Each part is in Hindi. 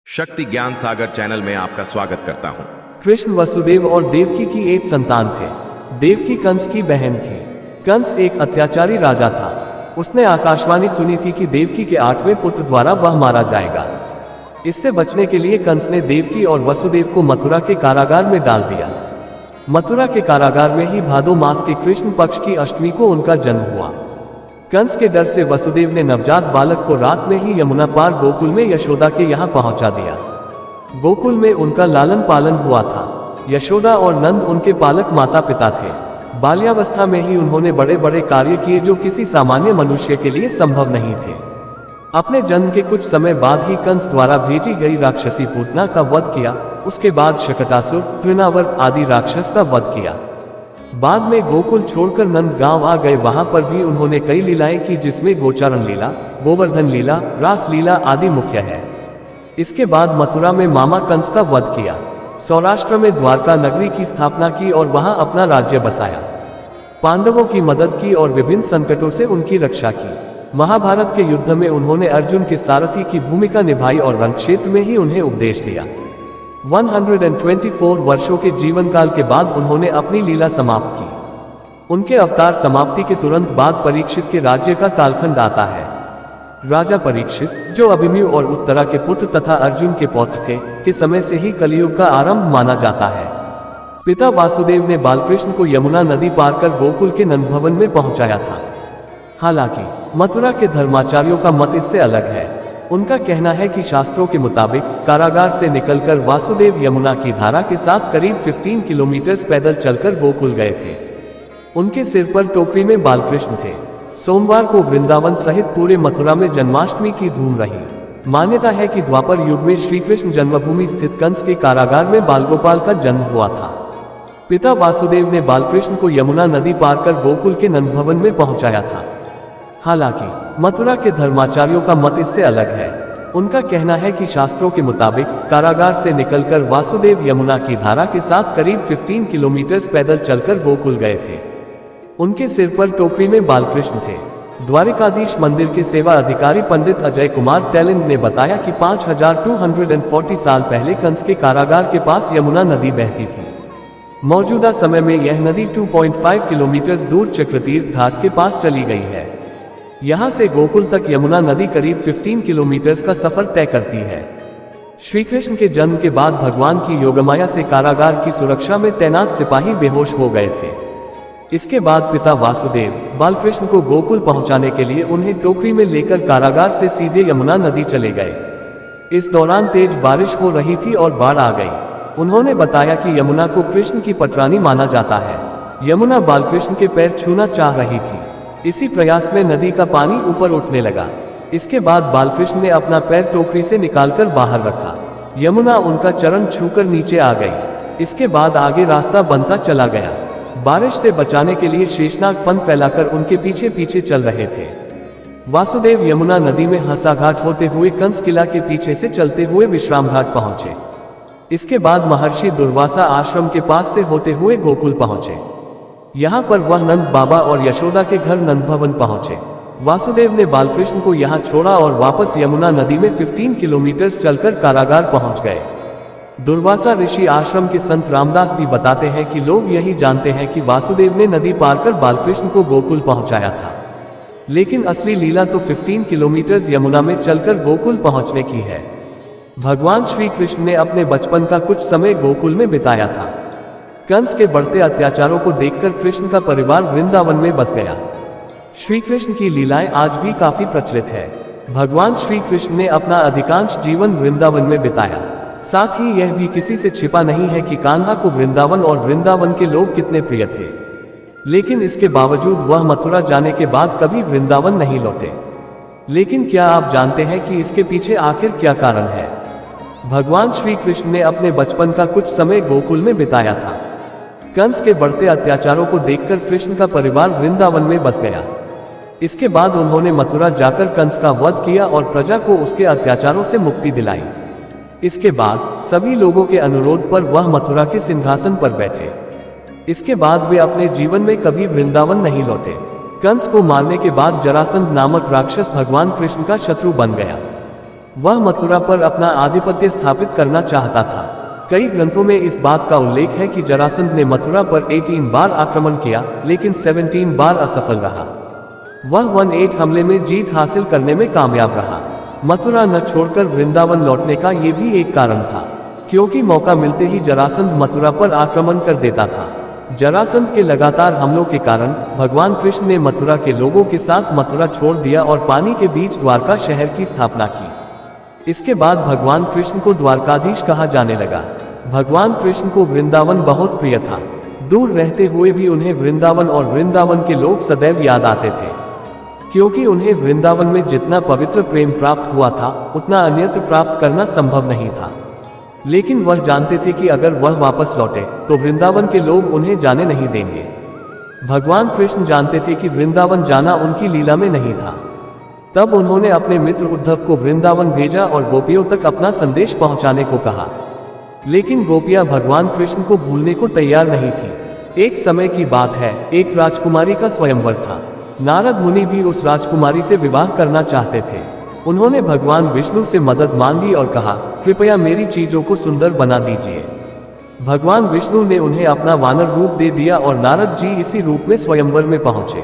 शक्ति ज्ञान सागर चैनल में आपका स्वागत करता हूं। कृष्ण वसुदेव और देवकी की एक संतान थे। देवकी कंस की बहन थी। कंस एक अत्याचारी राजा था। उसने आकाशवाणी सुनी थी कि देवकी के 8वें पुत्र द्वारा वह मारा जाएगा। इससे बचने के लिए कंस ने देवकी और वसुदेव को मथुरा के कारागार में डाल दिया। मथुरा के कारागार में ही भादो मास के कृष्ण पक्ष की अष्टमी को उनका जन्म हुआ। कंस के डर से वसुदेव ने नवजात बालक को रात में ही यमुना पार गोकुल में यशोदा के यहाँ पहुंचा दिया। गोकुल में उनका लालन पालन हुआ था। यशोदा और नंद उनके पालक माता पिता थे। बाल्यावस्था में ही उन्होंने बड़े बड़े कार्य किए जो किसी सामान्य मनुष्य के लिए संभव नहीं थे। अपने जन्म के कुछ समय बाद ही कंस द्वारा भेजी गई राक्षसी पूतना का वध किया। उसके बाद शकटासुर, तृणावर्त आदि राक्षस का वध किया। बाद में गोकुल छोड़कर नंद गांव आ गए। वहां पर भी उन्होंने कई लीलाएं की, जिसमें गोचारण लीला, गोवर्धन लीला, रास लीला आदि मुख्य है। इसके बाद मथुरा में मामा कंस का वध किया। सौराष्ट्र में द्वारका नगरी की स्थापना की और वहां अपना राज्य बसाया। पांडवों की मदद की और विभिन्न संकटों से उनकी रक्षा की। महाभारत के युद्ध में उन्होंने अर्जुन के सारथी की भूमिका निभाई और रणक्षेत्र में ही उन्हें उपदेश दिया। 124 वर्षों के जीवन काल के बाद उन्होंने अपनी लीला समाप्त की। उनके अवतार समाप्ति के तुरंत बाद परीक्षित के राज्य का कालखंड आता है। राजा परीक्षित, जो अभिमन्यु और उत्तरा के पुत्र तथा अर्जुन के पौत्र थे, के समय से ही कलियुग का आरंभ माना जाता है। पिता वासुदेव ने बालकृष्ण को यमुना नदी पार कर गोकुल के नंदभवन में पहुंचाया था। हालांकि मथुरा के धर्माचार्यों का मत इससे अलग है। उनका कहना है कि शास्त्रों के मुताबिक कारागार से निकलकर वासुदेव यमुना की धारा के साथ करीब 15 किलोमीटर पैदल चलकर गोकुल गए थे। उनके सिर पर टोकरी में बालकृष्ण थे। सोमवार को वृंदावन सहित पूरे मथुरा में जन्माष्टमी की धूम रही। मान्यता है कि द्वापर युग में श्री कृष्ण जन्मभूमि स्थित कंस के कारागार में बालगोपाल का जन्म हुआ था। पिता वासुदेव ने बालकृष्ण को यमुना नदी पार कर गोकुल के नंदभवन में पहुंचाया था। हालांकि मथुरा के धर्माचार्यों का मत इससे अलग है। उनका कहना है कि शास्त्रों के मुताबिक कारागार से निकलकर वासुदेव यमुना की धारा के साथ करीब 15 किलोमीटर पैदल चलकर गोकुल गए थे। उनके सिर पर टोकरी में बालकृष्ण थे। द्वारिकाधीश मंदिर के सेवा अधिकारी पंडित अजय कुमार तैलंग ने बताया कि 5240 साल पहले कंस के कारागार के पास यमुना नदी बहती थी। मौजूदा समय में यह नदी 2.5 किलोमीटर दूर चक्रतीर्थ घाट के पास चली गई है। यहाँ से गोकुल तक यमुना नदी करीब 15 किलोमीटर का सफर तय करती है। श्री कृष्ण के जन्म के बाद भगवान की योगमाया से कारागार की सुरक्षा में तैनात सिपाही बेहोश हो गए थे। इसके बाद पिता वासुदेव बालकृष्ण को गोकुल पहुंचाने के लिए उन्हें टोकरी में लेकर कारागार से सीधे यमुना नदी चले गए। इस दौरान तेज बारिश हो रही थी और बाढ़ आ गई। उन्होंने बताया कि यमुना को कृष्ण की पटरानी माना जाता है। यमुना बालकृष्ण के पैर छूना चाह रही थी। इसी प्रयास में नदी का पानी ऊपर उठने लगा। इसके बाद बालकृष्ण ने अपना पैर टोकरी से निकालकर बाहर रखा। यमुना उनका चरण छूकर नीचे आ गई। इसके बाद आगे रास्ता बनता चला गया। बारिश से बचाने के लिए शेषनाग फन फैलाकर उनके पीछे पीछे चल रहे थे। वासुदेव यमुना नदी में हंसाघाट होते हुए कंस किला के पीछे से चलते हुए विश्राम घाट पहुंचे। इसके बाद महर्षि दुर्वासा आश्रम के पास से होते हुए गोकुल पहुंचे। यहाँ पर वह नंद बाबा और यशोदा के घर नंदभवन पहुंचे। वासुदेव ने बालकृष्ण को यहाँ छोड़ा और वापस यमुना नदी में 15 किलोमीटर चलकर कारागार पहुंच गए। दुर्वासा ऋषि आश्रम के संत रामदास भी बताते हैं कि लोग यही जानते हैं कि वासुदेव ने नदी पार कर बालकृष्ण को गोकुल पहुंचाया था, लेकिन असली लीला तो 15 किलोमीटर यमुना में चलकर गोकुल पहुंचने की है। भगवान श्री कृष्ण ने अपने बचपन का कुछ समय गोकुल में बिताया था। कंस के बढ़ते अत्याचारों को देखकर कृष्ण का परिवार वृंदावन में बस गया। श्री कृष्ण की लीलाएं आज भी काफी प्रचलित है। भगवान श्री कृष्ण ने अपना अधिकांश जीवन वृंदावन में बिताया। साथ ही यह भी किसी से छिपा नहीं है कि कान्हा को वृंदावन और वृंदावन के लोग कितने प्रिय थे, लेकिन इसके बावजूद वह मथुरा जाने के बाद कभी वृंदावन नहीं लौटे। लेकिन क्या आप जानते हैं कि इसके पीछे आखिर क्या कारण है? भगवान श्री कृष्ण ने अपने बचपन का कुछ समय गोकुल में बिताया था। कंस के बढ़ते अत्याचारों को देखकर कृष्ण का परिवार वृंदावन में बस गया। इसके बाद उन्होंने मथुरा जाकर कंस का वध किया और प्रजा को उसके अत्याचारों से मुक्ति दिलाई। इसके बाद सभी लोगों के अनुरोध पर वह मथुरा के सिंहासन पर बैठे। इसके बाद वे अपने जीवन में कभी वृंदावन नहीं लौटे। कंस को मारने के बाद जरासंध नामक राक्षस भगवान कृष्ण का शत्रु बन गया। वह मथुरा पर अपना आधिपत्य स्थापित करना चाहता था। कई ग्रंथों में इस बात का उल्लेख है कि जरासंध ने मथुरा पर 18 बार आक्रमण किया, लेकिन 17 बार असफल रहा। वह 18 हमले में जीत हासिल करने में कामयाब रहा। मथुरा न छोड़कर वृंदावन लौटने का ये भी एक कारण था, क्योंकि मौका मिलते ही जरासंध मथुरा पर आक्रमण कर देता था। जरासंध के लगातार हमलों के कारण भगवान कृष्ण ने मथुरा के लोगों के साथ मथुरा छोड़ दिया और पानी के बीच द्वारका शहर की स्थापना की। इसके बाद भगवान कृष्ण को द्वारकाधीश कहा जाने लगा। भगवान कृष्ण को वृंदावन बहुत प्रिय था। दूर रहते हुए भी उन्हें वृंदावन और वृंदावन के लोग सदैव याद आते थे, क्योंकि उन्हें वृंदावन में जितना पवित्र प्रेम प्राप्त हुआ था उतना अन्यत्र प्राप्त करना संभव नहीं था। लेकिन वह जानते थे कि अगर वह वापस लौटे तो वृंदावन के लोग उन्हें जाने नहीं देंगे। भगवान कृष्ण जानते थे कि वृंदावन जाना उनकी लीला में नहीं था। तब उन्होंने अपने मित्र उद्धव को वृंदावन भेजा और गोपियों तक अपना संदेश पहुंचाने को कहा। लेकिन गोपियां भगवान कृष्ण को भूलने को तैयार नहीं थी। एक समय की बात है, एक राजकुमारी का स्वयंवर था। नारद मुनि भी उस राजकुमारी से विवाह करना चाहते थे। उन्होंने भगवान विष्णु से मदद मांगी और कहा, कृपया मेरी चीजों को सुंदर बना दीजिए। भगवान विष्णु ने उन्हें अपना वानर रूप दे दिया और नारद जी इसी रूप में स्वयंवर में पहुंचे।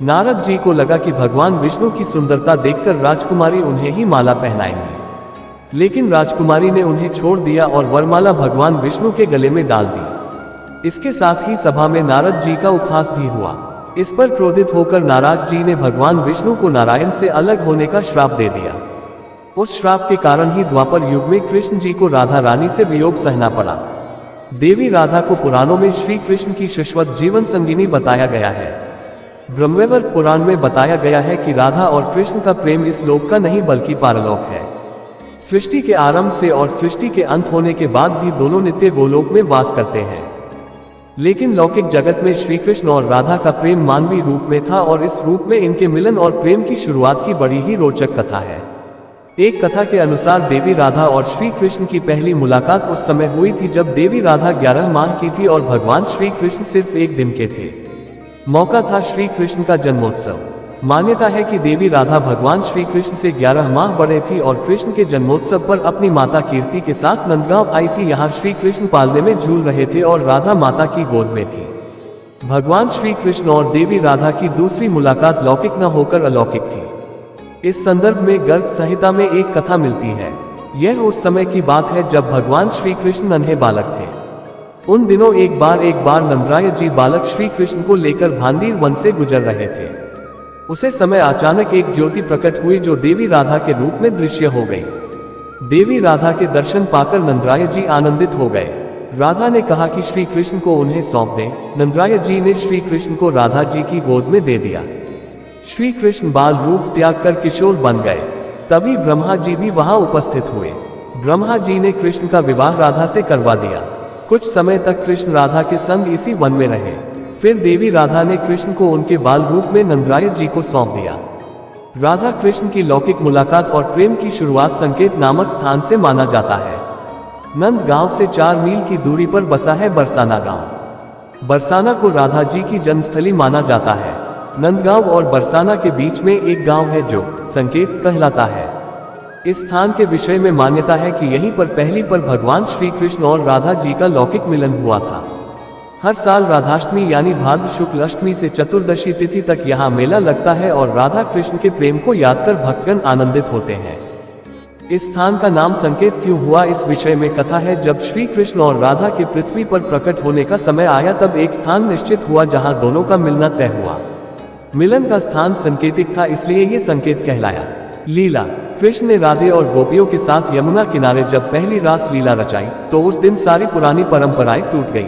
नारद जी को लगा कि भगवान विष्णु की सुंदरता देखकर राजकुमारी उन्हें ही माला पहनाएंगी, लेकिन राजकुमारी ने उन्हें छोड़ दिया और वरमाला भगवान विष्णु के गले में डाल दी। इसके साथ ही सभा में नारद जी का उपहास भी हुआ। इस पर क्रोधित होकर नारद जी ने भगवान विष्णु को नारायण से अलग होने का श्राप दे दिया। उस श्राप के कारण ही द्वापर युग में कृष्ण जी को राधा रानी से वियोग सहना पड़ा। देवी राधा को पुराणों में श्री कृष्ण की शाश्वत जीवन संगिनी बताया गया है। ब्रह्मवैवर्त पुराण में बताया गया है कि राधा और कृष्ण का प्रेम इस लोक का नहीं बल्कि पारलोक है। सृष्टि के आरंभ से और सृष्टि के अंत होने के बाद भी दोनों नित्य गोलोक में वास करते हैं। लेकिन लौकिक जगत में श्री कृष्ण और राधा का प्रेम मानवीय रूप में था और इस रूप में इनके मिलन और प्रेम की शुरुआत की बड़ी ही रोचक कथा है। एक कथा के अनुसार देवी राधा और श्री कृष्ण की पहली मुलाकात उस समय हुई थी जब देवी राधा 11 माह की थी और भगवान श्री कृष्ण सिर्फ 1 दिन के थे। मौका था श्री कृष्ण का जन्मोत्सव। मान्यता है कि देवी राधा भगवान श्री कृष्ण से 11 माह बड़े थी और कृष्ण के जन्मोत्सव पर अपनी माता कीर्ति के साथ नंदगांव आई थी। यहाँ श्री कृष्ण पालने में झूल रहे थे और राधा माता की गोद में थी। भगवान श्री कृष्ण और देवी राधा की दूसरी मुलाकात लौकिक न होकर अलौकिक थी। इस संदर्भ में गर्ग संहिता में एक कथा मिलती है। यह उस समय की बात है जब भगवान श्री कृष्ण नन्हे बालक थे। उन दिनों एक बार नंदराय जी बालक श्री कृष्ण को लेकर भांडीर वन से गुजर रहे थे। उसे समय अचानक एक ज्योति प्रकट हुई जो देवी राधा के रूप में दृश्य हो गई। देवी राधा के दर्शन पाकर नंदराय जी आनंदित हो गए। राधा ने कहा कि श्री कृष्ण को उन्हें सौंप दें। नंदराय जी ने श्री कृष्ण को राधा जी की गोद में दे दिया। श्री कृष्ण बाल रूप त्याग कर किशोर बन गए। तभी ब्रह्मा जी भी वहां उपस्थित हुए। ब्रह्मा जी ने कृष्ण का विवाह राधा से करवा दिया। कुछ समय तक कृष्ण राधा के संग इसी वन में रहे। फिर देवी राधा ने कृष्ण को उनके बाल रूप में नंदराय जी को सौंप दिया। राधा कृष्ण की लौकिक मुलाकात और प्रेम की शुरुआत संकेत नामक स्थान से माना जाता है। नंद गांव से 4 मील की दूरी पर बसा है बरसाना गांव। बरसाना को राधा जी की जन्मस्थली माना जाता है। नंदगांव और बरसाना के बीच में एक गांव है जो संकेत कहलाता है। इस स्थान के विषय में मान्यता है कि यहीं पर पहली बार भगवान श्री कृष्ण और राधा जी का लौकिक मिलन हुआ था। हर साल राधाष्टमी यानी भाद्र शुक्ल अष्टमी से चतुर्दशी तिथि तक यहाँ मेला लगता है और राधा कृष्ण के प्रेम को याद कर भक्तगण आनंदित होते हैं। इस स्थान का नाम संकेत क्यों हुआ, इस विषय में कथा है। जब श्री कृष्ण और राधा के पृथ्वी पर प्रकट होने का समय आया तब एक स्थान निश्चित हुआ जहाँ दोनों का मिलना तय हुआ। मिलन का स्थान संकेतिक था, इसलिए ये संकेत कहलाया। लीला। कृष्ण ने राधे और गोपियों के साथ यमुना किनारे जब पहली रास लीला रचाई तो उस दिन सारी पुरानी परंपराएं टूट गई।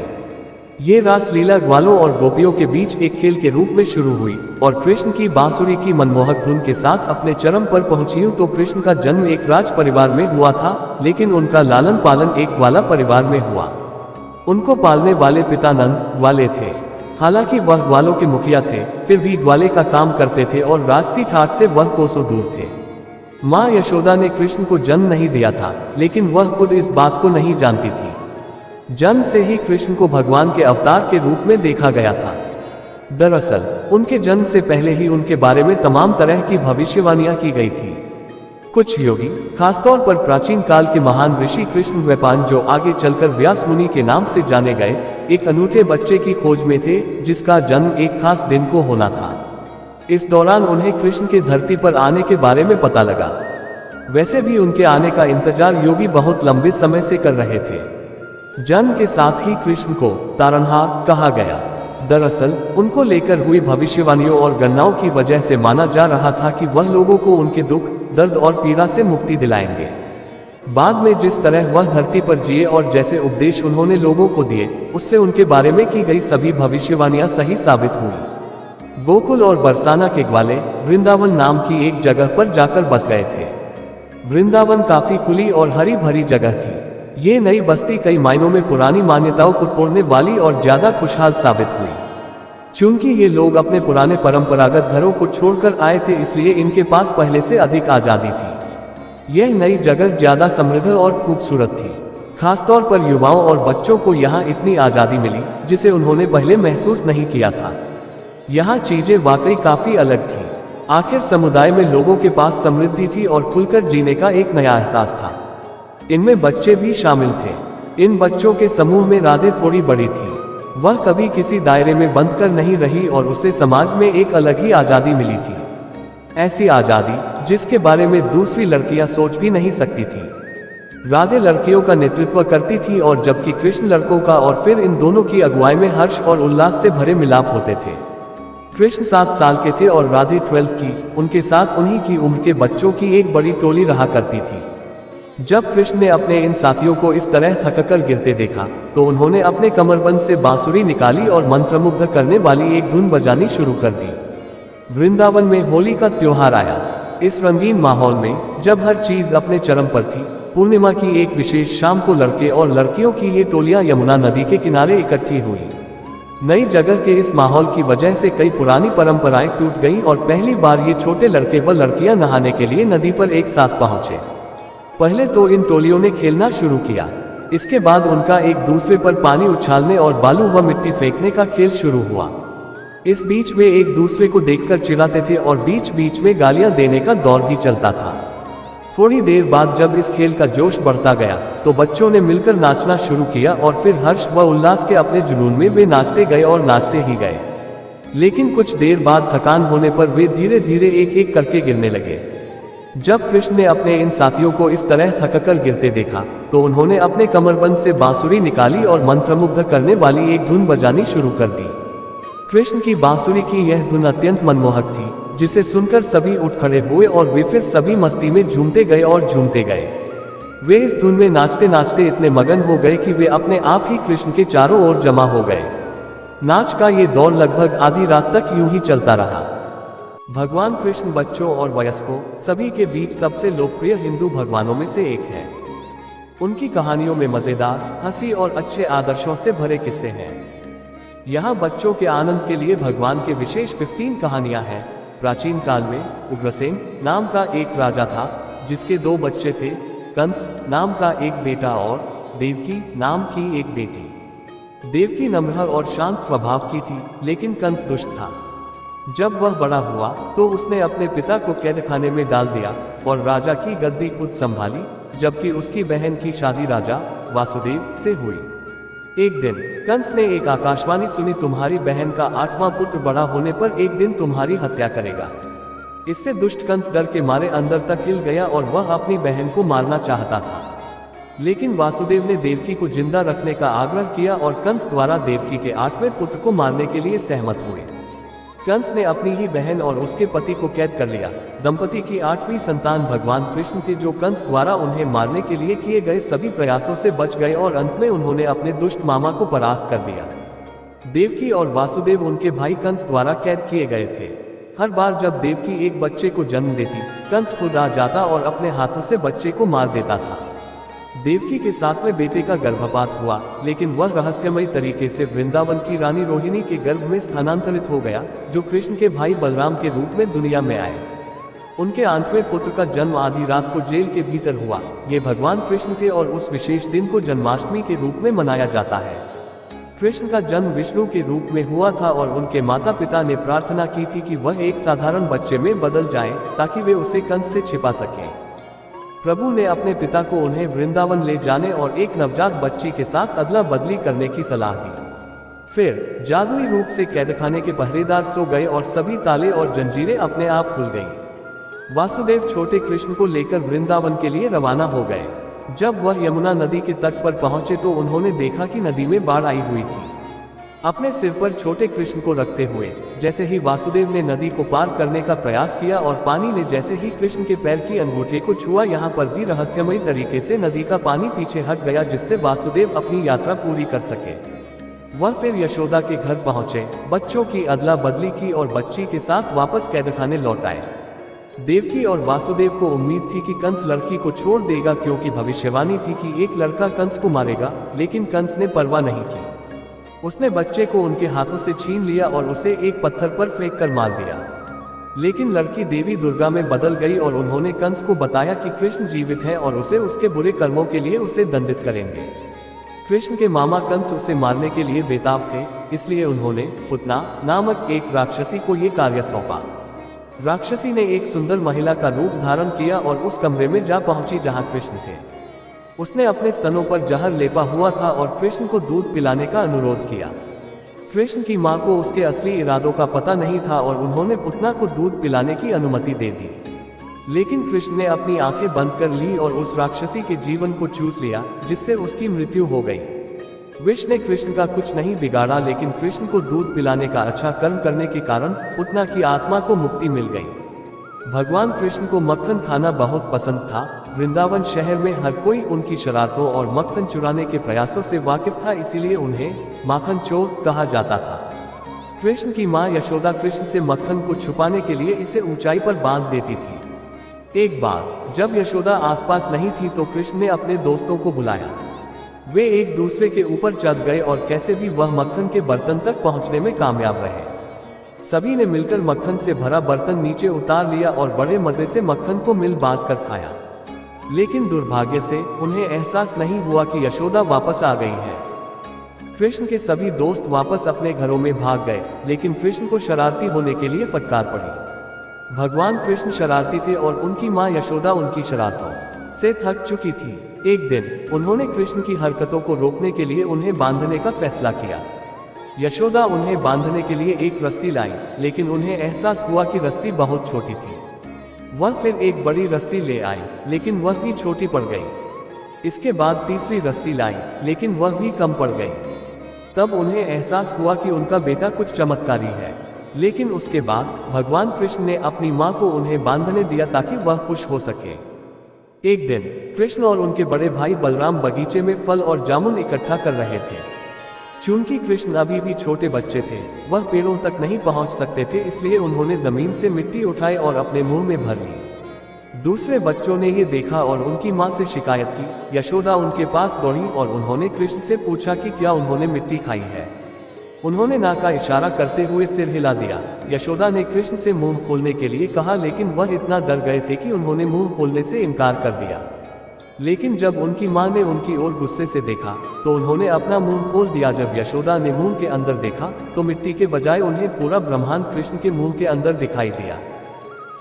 ये रास लीला ग्वालों और गोपियों के बीच एक खेल के रूप में शुरू हुई और कृष्ण की बांसुरी की मनमोहक धुन के साथ अपने चरम पर पहुंची। तो कृष्ण का जन्म एक राज परिवार में हुआ था, लेकिन उनका लालन पालन एक ग्वाला परिवार में हुआ। उनको पालने वाले पिता नंद ग्वाले थे। हालांकि वह ग्वालों के मुखिया थे, फिर भी ग्वाले का काम करते थे और राजसी ठाट से वह कोसों दूर थे। माँ यशोदा ने कृष्ण को जन्म नहीं दिया था, लेकिन वह खुद इस बात को नहीं जानती थी। जन्म से ही कृष्ण को भगवान के अवतार के रूप में देखा गया था। दरअसल उनके जन्म से पहले ही उनके बारे में तमाम तरह की भविष्यवाणियां की गई थी। कुछ योगी, खासतौर पर प्राचीन काल के महान ऋषि कृष्ण द्वैपायन, जो आगे चलकर व्यास मुनि के नाम से जाने गए, एक अनूठे बच्चे की खोज में थे जिसका जन्म एक खास दिन को होना था। इस दौरान उन्हें कृष्ण के धरती पर आने के बारे में पता लगा। वैसे भी उनके आने का इंतजार योगी बहुत लंबे समय से कर रहे थे। जन्म के साथ ही कृष्ण को तारनहार कहा गया। दरअसल उनको लेकर हुई भविष्यवाणियों और गणनाओं की वजह से माना जा रहा था कि वह लोगों को उनके दुख, दर्द और पीड़ा से मुक्ति दिलाएंगे। बाद में जिस तरह वह धरती पर जिए और जैसे उपदेश उन्होंने लोगों को दिए, उससे उनके बारे में की गई सभी भविष्यवाणियां सही साबित हुई। गोकुल और बरसाना के ग्वाले वृंदावन नाम की एक जगह पर जाकर बस गए थे। वृंदावन काफी खुली और हरी भरी जगह थी। ये नई बस्ती कई मायनों में पुरानी मान्यताओं को तोड़ने वाली और ज्यादा खुशहाल साबित हुई। चूंकि ये लोग अपने पुराने परंपरागत घरों को छोड़कर आए थे, इसलिए इनके पास पहले से अधिक आजादी थी। यह नई जगह ज्यादा समृद्ध और खूबसूरत थी। खासतौर पर युवाओं और बच्चों को यहाँ इतनी आजादी मिली जिसे उन्होंने पहले महसूस नहीं किया था। यहाँ चीजें वाकई काफी अलग थी। आखिर समुदाय में लोगों के पास समृद्धि थी और खुलकर जीने का एक नया एहसास था। इनमें बच्चे भी शामिल थे। इन बच्चों के समूह में राधे थोड़ी बड़ी थी। वह कभी किसी दायरे में बंद कर नहीं रही और उसे समाज में एक अलग ही आजादी मिली थी। ऐसी आजादी जिसके बारे में दूसरी लड़कियां सोच भी नहीं सकती थी। राधे लड़कियों का नेतृत्व करती थी और जबकि कृष्ण लड़कों का, और फिर इन दोनों की अगुवाई में हर्ष और उल्लास से भरे मिलाप होते थे। कृष्ण 7 साल के थे और राधे 12 की। उनके साथ उन्हीं की उम्र के बच्चों की एक बड़ी टोली रहा करती थी। जब कृष्ण ने अपने इन साथियों को इस तरह थककर गिरते देखा तो उन्होंने अपने कमरबंद से बांसुरी निकाली और मंत्रमुग्ध करने वाली एक धुन बजानी शुरू कर दी। वृंदावन में होली का त्योहार आया। इस रंगीन माहौल में जब हर चीज अपने चरम पर थी, पूर्णिमा की एक विशेष शाम को लड़के और लड़कियों की ये टोलियां यमुना नदी के किनारे इकट्ठी हुई। नई जगह के इस माहौल की वजह से कई पुरानी परंपराएं टूट गईं और पहली बार ये छोटे लड़के व लड़कियां नहाने के लिए नदी पर एक साथ पहुंचे। पहले तो इन टोलियों ने खेलना शुरू किया। इसके बाद उनका एक दूसरे पर पानी उछालने और बालू व मिट्टी फेंकने का खेल शुरू हुआ। इस बीच वे एक दूसरे को देखकर चिढ़ाते थे और बीच बीच में गालियां देने का दौर भी चलता था। थोड़ी देर बाद जब इस खेल का जोश बढ़ता गया तो बच्चों ने मिलकर नाचना शुरू किया और फिर हर्ष व उल्लास के अपने जुनून में वे नाचते गए और नाचते ही गए। लेकिन कुछ देर बाद थकान होने पर वे धीरे धीरे एक एक करके गिरने लगे। जब कृष्ण ने अपने इन साथियों को इस तरह थककर गिरते देखा तो उन्होंने अपने कमरबंद से बांसुरी निकाली और मंत्रमुग्ध करने वाली एक धुन बजानी शुरू कर दी। कृष्ण की बांसुरी की यह धुन अत्यंत मनमोहक थी, जिसे सुनकर सभी उठ खड़े हुए और वे फिर सभी मस्ती में झूमते गए और झूमते गए। वे इस धुन में नाचते नाचते इतने मगन हो गए कि वे अपने आप ही कृष्ण के चारों ओर जमा हो गए। नाच का ये दौर लगभग आधी रात तक यूं ही चलता रहा। भगवान कृष्ण बच्चों और वयस्कों सभी के बीच सबसे लोकप्रिय हिंदू भगवानों में से एक है। उनकी कहानियों में मजेदार, हंसी और अच्छे आदर्शों से भरे किस्से हैं। यहाँ बच्चों के आनंद के लिए भगवान के विशेष 15 कहानियां हैं। प्राचीन काल में उग्रसेन नाम का एक राजा था जिसके 2 बच्चे थे, कंस नाम का एक बेटा और देवकी नाम की एक बेटी। देवकी नम्र और शांत स्वभाव की थी, लेकिन कंस दुष्ट था। जब वह बड़ा हुआ तो उसने अपने पिता को कैदखाने में डाल दिया और राजा की गद्दी खुद संभाली, जबकि उसकी बहन की शादी राजा वासुदेव से हुई। एक दिन कंस ने एक आकाशवाणी सुनी, तुम्हारी बहन का 8वां पुत्र बड़ा होने पर एक दिन तुम्हारी हत्या करेगा। इससे दुष्ट कंस डर के मारे अंदर तक हिल गया और वह अपनी बहन को मारना चाहता था। लेकिन वासुदेव ने देवकी को जिंदा रखने का आग्रह किया और कंस द्वारा देवकी के 8वें पुत्र को मारने के लिए सहमत हुए। कंस ने अपनी ही बहन और उसके पति को कैद कर लिया। दंपति की 8वीं संतान भगवान कृष्ण थे, जो कंस द्वारा उन्हें मारने के लिए किए गए सभी प्रयासों से बच गए और अंत में उन्होंने अपने दुष्ट मामा को परास्त कर दिया। देवकी और वासुदेव उनके भाई कंस द्वारा कैद किए गए थे। हर बार जब देवकी एक बच्चे को जन्म देती, कंस खुद आ जाता और अपने हाथों से बच्चे को मार देता था। देवकी के 7वें बेटे का गर्भपात हुआ, लेकिन वह रहस्यमयी तरीके से वृंदावन की रानी रोहिणी के गर्भ में स्थानांतरित हो गया, जो कृष्ण के भाई बलराम के रूप में दुनिया में आए। उनके 8वें पुत्र का जन्म आधी रात को जेल के भीतर हुआ। ये भगवान कृष्ण थे और उस विशेष दिन को जन्माष्टमी के रूप में मनाया जाता है। कृष्ण का जन्म विष्णु के रूप में हुआ था और उनके माता पिता ने प्रार्थना की थी कि वह एक साधारण बच्चे में बदल जाएं, ताकि वे उसे कंस से छिपा सकें। प्रभु ने अपने पिता को उन्हें वृंदावन ले जाने और एक नवजात बच्ची के साथ अदला बदली करने की सलाह दी। फिर जादुई रूप से कैदखाने के पहरेदार सो गए और सभी ताले और जंजीरें अपने आप खुल गईं। वासुदेव छोटे कृष्ण को लेकर वृंदावन के लिए रवाना हो गए। जब वह यमुना नदी के तट पर पहुंचे तो उन्होंने देखा कि नदी में बाढ़ आई हुई थी। अपने सिर पर छोटे कृष्ण को रखते हुए जैसे ही वासुदेव ने नदी को पार करने का प्रयास किया और पानी ने जैसे ही कृष्ण के पैर की अंगूठे को छुआ, यहाँ पर भी रहस्यमयी तरीके से नदी का पानी पीछे हट गया, जिससे वासुदेव अपनी यात्रा पूरी कर सके। वह फिर यशोदा के घर पहुंचे, बच्चों की अदला बदली की और बच्ची के साथ वापस कैदखाने लौट आए। देवकी और वासुदेव को उम्मीद थी कि कंस लड़की को छोड़ देगा, क्योंकि भविष्यवाणी थी कि एक लड़का कंस को मारेगा, लेकिन कंस ने परवाह नहीं की। उसने बच्चे को उनके हाथों से छीन लिया और उसे एक पत्थर पर फेंक कर मार दिया। लेकिन लड़की देवी दुर्गा में बदल गई और उन्होंने कंस को बताया कि कृष्ण जीवित है और उसे उसके बुरे कर्मों के लिए उसे दंडित करेंगे। कृष्ण के मामा कंस उसे मारने के लिए बेताब थे, इसलिए उन्होंने पुतना नामक एक राक्षसी को ये कार्य सौंपा। राक्षसी ने एक सुंदर महिला का रूप धारण किया और उस कमरे में जा पहुंची जहां कृष्ण थे। उसने अपने स्तनों पर जहर लेपा हुआ था और कृष्ण को दूध पिलाने का अनुरोध किया। कृष्ण की मां को उसके असली इरादों का पता नहीं था और उन्होंने पुतना को दूध पिलाने की अनुमति दे दी। लेकिन कृष्ण ने अपनी आंखें बंद कर ली और उस राक्षसी के जीवन को चूस लिया, जिससे उसकी मृत्यु हो गई। विष ने कृष्ण का कुछ नहीं बिगाड़ा, लेकिन कृष्ण को दूध पिलाने का अच्छा कर्म करने के कारण पुतना की आत्मा को मुक्ति मिल गई। भगवान कृष्ण को मक्खन खाना बहुत पसंद था। वृंदावन शहर में हर कोई उनकी शरारतों और मक्खन चुराने के प्रयासों से वाकिफ था, इसीलिए उन्हें माखन चोर कहा जाता था। कृष्ण की मां यशोदा कृष्ण से मक्खन को छुपाने के लिए इसे ऊंचाई पर बांध देती थी। एक बार जब यशोदा आसपास नहीं थी तो कृष्ण ने अपने दोस्तों को बुलाया। वे एक दूसरे के ऊपर चढ़ गए और कैसे भी वह मक्खन के बर्तन तक पहुंचने में कामयाब रहे। सभी ने मिलकर मक्खन से भरा बर्तन नीचे उतार लिया और बड़े मजे से मक्खन को मिल बांट कर खाया। लेकिन दुर्भाग्य से उन्हें एहसास नहीं हुआ कि यशोदा वापस आ गई है। कृष्ण के सभी दोस्त वापस अपने घरों में भाग गए, लेकिन कृष्ण को शरारती होने के लिए फटकार पड़ी। भगवान कृष्ण शरारती थे और उनकी मां यशोदा उनकी शरारतों से थक चुकी थी। एक दिन उन्होंने कृष्ण की हरकतों को रोकने के लिए उन्हें बांधने का फैसला किया। यशोदा उन्हें बांधने के लिए एक रस्सी लाई, लेकिन उन्हें एहसास हुआ कि रस्सी बहुत छोटी थी। वह फिर एक बड़ी रस्सी ले आई, लेकिन वह भी छोटी पड़ गई। इसके बाद तीसरी रस्सी लाई, लेकिन वह भी कम पड़ गई। तब उन्हें एहसास हुआ कि उनका बेटा कुछ चमत्कारी है। लेकिन उसके बाद भगवान कृष्ण ने अपनी मां को उन्हें बांधने दिया ताकि वह खुश हो सके। एक दिन कृष्ण और उनके बड़े भाई बलराम बगीचे में फल और जामुन इकट्ठा कर रहे थे। चूंकि कृष्ण अभी भी छोटे बच्चे थे, वह पेड़ों तक नहीं पहुंच सकते थे, इसलिए उन्होंने जमीन से मिट्टी उठाई और अपने मुंह में भर ली। दूसरे बच्चों ने ये देखा और उनकी मां से शिकायत की। यशोदा उनके पास दौड़ी और उन्होंने कृष्ण से पूछा कि क्या उन्होंने मिट्टी खाई है। उन्होंने ना का इशारा करते हुए सिर हिला दिया। यशोदा ने कृष्ण से मुंह खोलने के लिए कहा, लेकिन वह इतना डर गए थे कि उन्होंने मुंह खोलने से इनकार कर दिया। लेकिन जब उनकी मां ने उनकी ओर गुस्से से देखा तो उन्होंने अपना मुंह खोल दिया। जब यशोदा ने मुंह के अंदर देखा तो मिट्टी के बजाय उन्हें पूरा ब्रह्मांड कृष्ण के मुंह के अंदर दिखाई दिया।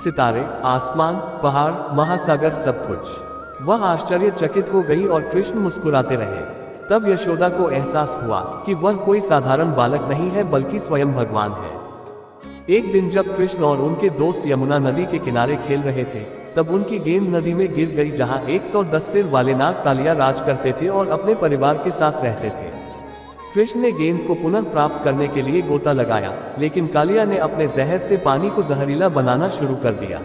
सितारे, आसमान, पहाड़, महासागर, सब कुछ। वह आश्चर्यचकित हो गई और कृष्ण मुस्कुराते रहे। तब यशोदा को एहसास हुआ कि वह कोई साधारण बालक नहीं है, बल्कि स्वयं भगवान है। एक दिन जब कृष्ण और उनके दोस्त यमुना नदी के किनारे खेल रहे थे, तब उनकी गेंद नदी में गिर गई, जहां 110 सिर वाले नाग कालिया राज करते थे और अपने परिवार के साथ रहते थे। कृष्ण ने गेंद को पुनः प्राप्त करने के लिए गोता लगाया, लेकिन कालिया ने अपने जहर से पानी को जहरीला बनाना शुरू कर दिया।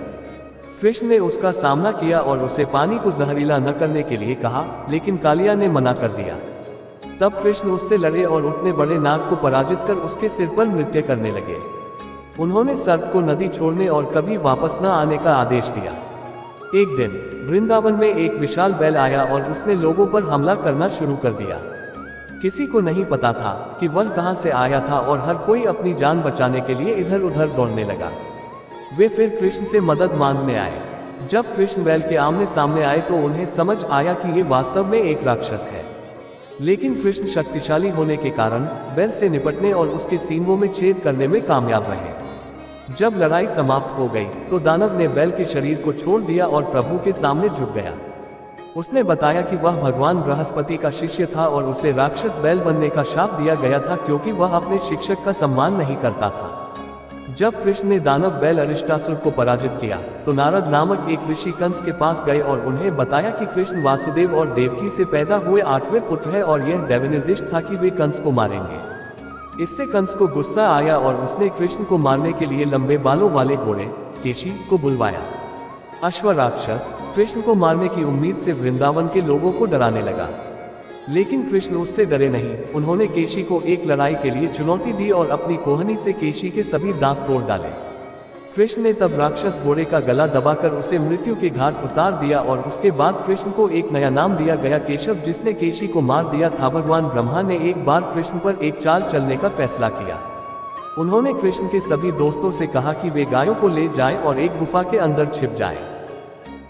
कृष्ण ने उसका सामना किया और उसे पानी को जहरीला न करने के लिए कहा, लेकिन कालिया ने मना कर दिया। तब कृष्ण उससे लड़े और उतने बड़े नाग को पराजित कर उसके सिर पर नृत्य करने लगे। उन्होंने सर्प को नदी छोड़ने और कभी वापस न आने का आदेश दिया। एक दिन वृंदावन में एक विशाल बैल आया और उसने लोगों पर हमला करना शुरू कर दिया। किसी को नहीं पता था कि वह कहां से आया था और हर कोई अपनी जान बचाने के लिए इधर उधर दौड़ने लगा। वे फिर कृष्ण से मदद मांगने आए। जब कृष्ण बैल के आमने सामने आए तो उन्हें समझ आया कि ये वास्तव में एक राक्षस है। लेकिन कृष्ण शक्तिशाली होने के कारण बैल से निपटने और उसके सींगों में छेद करने में कामयाब रहे। जब लड़ाई समाप्त हो गई तो दानव ने बैल के शरीर को छोड़ दिया और प्रभु के सामने झुक गया। उसने बताया कि वह भगवान बृहस्पति का शिष्य था और उसे राक्षस बैल बनने का शाप दिया गया था क्योंकि वह अपने शिक्षक का सम्मान नहीं करता था। जब कृष्ण ने दानव बैल अरिष्टासुर को पराजित किया तो नारद नामक एक ऋषि कंस के पास गए और उन्हें बताया कि कृष्ण वासुदेव और देवकी से पैदा हुए 8वें पुत्र है और यह दैवनिर्दिष्ट था कि वे कंस को मारेंगे। इससे कंस को गुस्सा आया और उसने कृष्ण को मारने के लिए लंबे बालों वाले घोड़े केशी को बुलवाया। अश्व राक्षस कृष्ण को मारने की उम्मीद से वृंदावन के लोगों को डराने लगा, लेकिन कृष्ण उससे डरे नहीं। उन्होंने केशी को एक लड़ाई के लिए चुनौती दी और अपनी कोहनी से केशी के सभी दांत तोड़ डाले। कृष्ण ने तब राक्षस घोड़े का गला दबाकर उसे मृत्यु के घाट उतार दिया और उसके बाद कृष्ण को एक नया नाम दिया गया, केशव, जिसने केशी को मार दिया था। भगवान ब्रह्मा ने एक बार कृष्ण पर एक चाल चलने का फैसला किया। उन्होंने कृष्ण के सभी दोस्तों से कहा कि वे गायों को ले जाएं और एक गुफा के अंदर छिप जाएं।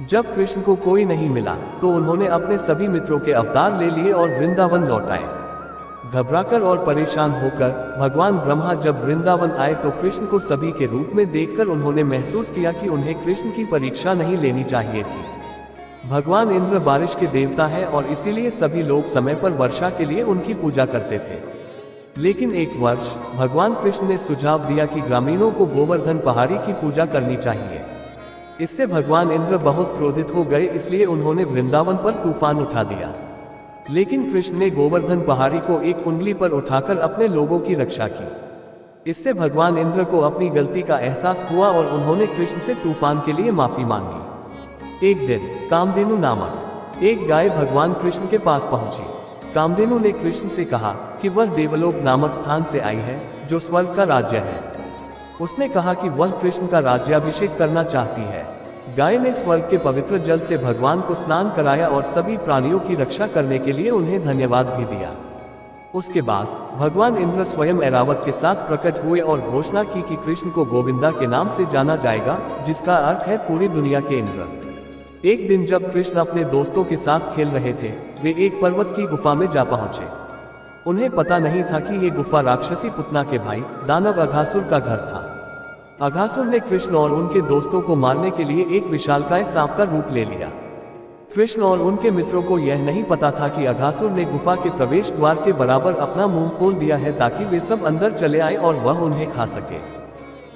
जब कृष्ण को कोई नहीं मिला तो उन्होंने अपने सभी मित्रों के अवतार ले लिए और वृंदावन लौट आए। घबराकर और परेशान होकर भगवान ब्रह्मा जब वृंदावन आए तो कृष्ण को सभी के रूप में देखकर उन्होंने महसूस किया कि उन्हें कृष्ण की परीक्षा नहीं लेनी चाहिए थी। भगवान इंद्र बारिश के देवता है और इसीलिए सभी लोग समय पर वर्षा के लिए उनकी पूजा करते थे। लेकिन एक वर्ष भगवान कृष्ण ने सुझाव दिया कि ग्रामीणों को गोवर्धन पहाड़ी की पूजा करनी चाहिए। इससे भगवान इंद्र बहुत क्रोधित हो गए, इसलिए उन्होंने वृंदावन पर तूफान उठा दिया। लेकिन कृष्ण ने गोवर्धन पहाड़ी को एक उंगली पर उठाकर अपने लोगों की रक्षा की। इससे भगवान इंद्र को अपनी गलती का एहसास हुआ और उन्होंने कृष्ण से तूफान के लिए माफी मांगी। एक दिन कामधेनु नामक एक गाय भगवान कृष्ण के पास पहुंची। कामधेनु ने कृष्ण से कहा कि वह देवलोक नामक स्थान से आई है जो स्वर्ग का राज्य है। उसने कहा कि वह कृष्ण का राज्याभिषेक करना चाहती है। गाय ने स्वर्ग के पवित्र जल से भगवान को स्नान कराया और सभी प्राणियों की रक्षा करने के लिए उन्हें धन्यवाद भी दिया। उसके बाद भगवान इंद्र स्वयं ऐरावत के साथ प्रकट हुए और घोषणा की कि कृष्ण को गोविंदा के नाम से जाना जाएगा, जिसका अर्थ है पूरी दुनिया के इंद्र। एक दिन जब कृष्ण अपने दोस्तों के साथ खेल रहे थे, वे एक पर्वत की गुफा में जा पहुंचे। उन्हें पता नहीं था कि ये गुफा राक्षसी पुतना के भाई दानव अघासुर का घर था। अघासुर ने कृष्ण और उनके दोस्तों को मारने के लिए एक विशालकाय सांप का रूप ले लिया। कृष्ण और उनके मित्रों को यह नहीं पता था कि अघासुर ने गुफा के प्रवेश द्वार के बराबर अपना मुंह खोल दिया है ताकि वे सब अंदर चले आए और वह उन्हें खा सके।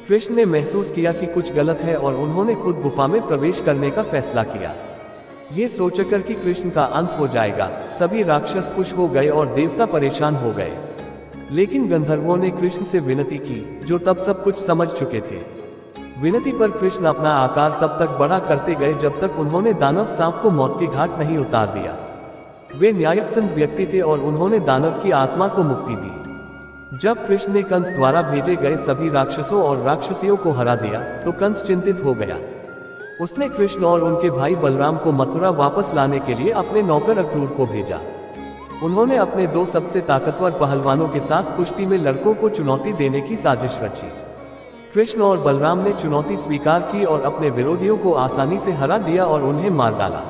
कृष्ण ने महसूस किया कि कुछ गलत है और उन्होंने खुद गुफा में प्रवेश करने का फैसला किया। ये सोचकर कि कृष्ण का अंत हो जाएगा, सभी राक्षस खुश हो गए और देवता परेशान हो गए। लेकिन गंधर्वों ने कृष्ण से विनती की, जो तब सब कुछ समझ चुके थे। विनती पर कृष्ण अपना आकार तब तक बड़ा करते गए जब तक उन्होंने दानव सांप को मौत के घाट नहीं उतार दिया। वे न्यायपसंद व्यक्ति थे और उन्होंने दानव की आत्मा को मुक्ति दी। जब कृष्ण ने कंस द्वारा भेजे गए सभी राक्षसों और राक्षसियों को हरा दिया तो कंस चिंतित हो गया। उसने कृष्ण और उनके भाई बलराम को मथुरा वापस लाने के लिए अपने नौकर अक्रूर को भेजा। उन्होंने अपने 2 सबसे ताकतवर पहलवानों के साथ कुश्ती में लड़कों को चुनौती देने की साजिश रची। कृष्ण और बलराम ने चुनौती स्वीकार की और अपने विरोधियों को आसानी से हरा दिया और उन्हें मार डाला।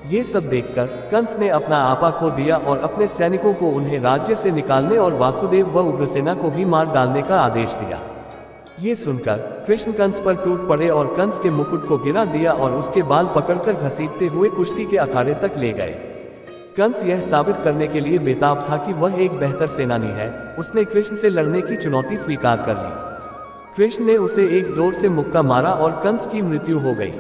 ये सब देखकर कंस ने अपना आपा खो दिया और अपने सैनिकों को उन्हें राज्य से निकालने और वासुदेव व उग्रसेना को भी मार डालने का आदेश दिया। ये सुनकर कृष्ण कंस पर टूट पड़े और कंस के मुकुट को गिरा दिया और उसके बाल पकड़कर घसीटते हुए कुश्ती के अखाड़े तक ले गए। कंस यह साबित करने के लिए बेताब था कि वह एक बेहतर सेनानी है। उसने कृष्ण से लड़ने की चुनौती स्वीकार कर ली। कृष्ण ने उसे एक जोर से मुक्का मारा और कंस की मृत्यु हो गई।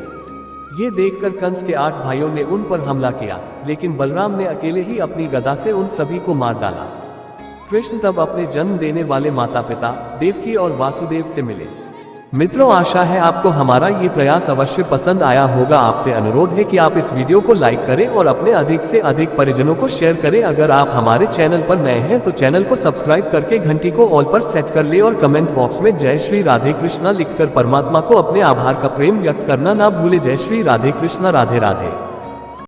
ये देखकर कंस के 8 भाइयों ने उन पर हमला किया, लेकिन बलराम ने अकेले ही अपनी गदा से उन सभी को मार डाला। कृष्ण तब अपने जन्म देने वाले माता पिता देवकी और वासुदेव से मिले। मित्रों, आशा है आपको हमारा ये प्रयास अवश्य पसंद आया होगा। आपसे अनुरोध है कि आप इस वीडियो को लाइक करें और अपने अधिक से अधिक परिजनों को शेयर करें। अगर आप हमारे चैनल पर नए हैं तो चैनल को सब्सक्राइब करके घंटी को ऑल पर सेट कर ले और कमेंट बॉक्स में जय श्री राधे कृष्णा लिखकर परमात्मा को अपने आभार का प्रेम व्यक्त करना ना भूले। जय श्री राधे कृष्णा, राधे राधे।